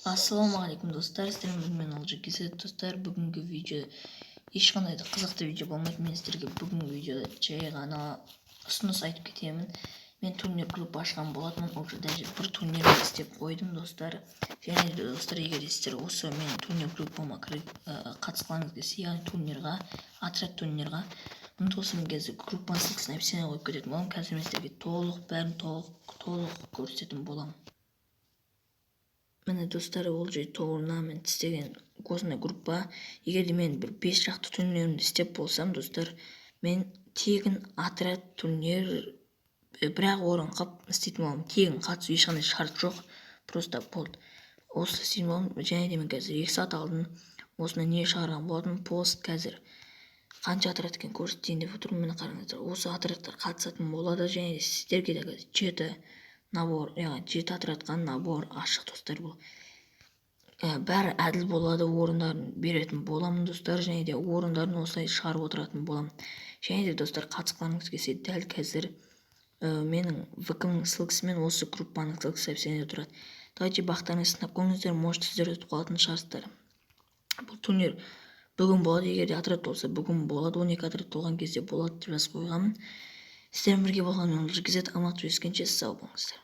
Ассалаумағалейкум достар, сіздермен мен Олжа Кезет достар. Бүгінгі видео ешқандай да қызықты видео болмайды. Мен сіздерге бүгінгі видеода жай ғана ұсыныс айтып кетемін. Мен турнир группа ашқан болатынмын. Ол жерде бір турнир істеп қойдым достар. Және де достар, егер сіздер осы менің турнир группама қатысқыларыңыз келсе, яғни турнирға, отряд турнирға, мұны болса мен қазір группаның ссылкасын описание қойып кететін боламын. Қазір мен сіздерге бәрін толық көрсететін боламын. Міне достар, ол жай тобына мен істеген осындай группа. Егер де мен бір 5 шақты турнирлерімді істеп болсам достар, мен тегін отряд турнир бірақ орын қып істейтін боламын. Тегін қатысу, ешқандай шарт жоқ, просто болды. Осы істейтін боламын. Және де мен қазір 2 сағат алдын осыны не шығарған болатын пост. Қазір қанша отряд екен көрсетейін деп отырмын. Міне қараңыздар, осы отрядтар қатысатын болады. және де сіздерге де 7 набор, яғни 7 отрядқа набор ашық достар. Бұл бәрі әділ болады, орындарын беретін боламын достар, және де орындарын осылай шығарып отыратын боламын. Және де достар, қатысқыларыңыз келсе, дәл қазір менің ВК-ның ссылкасы мен осы группаның ссылкасы описаниеде тұрады. Давайте бақтарыңызды сынап көріңіздер, может сіздер ұтып қалатын шығарсыздар. Бұл турнир бүгін болады, егер де отряд болса бүгін болады, 12 отряд толған кезде болады деп жазып қойғанмын. Сіздермен бірге болған мен Олжа Кезет. Аман сау болыңыздар.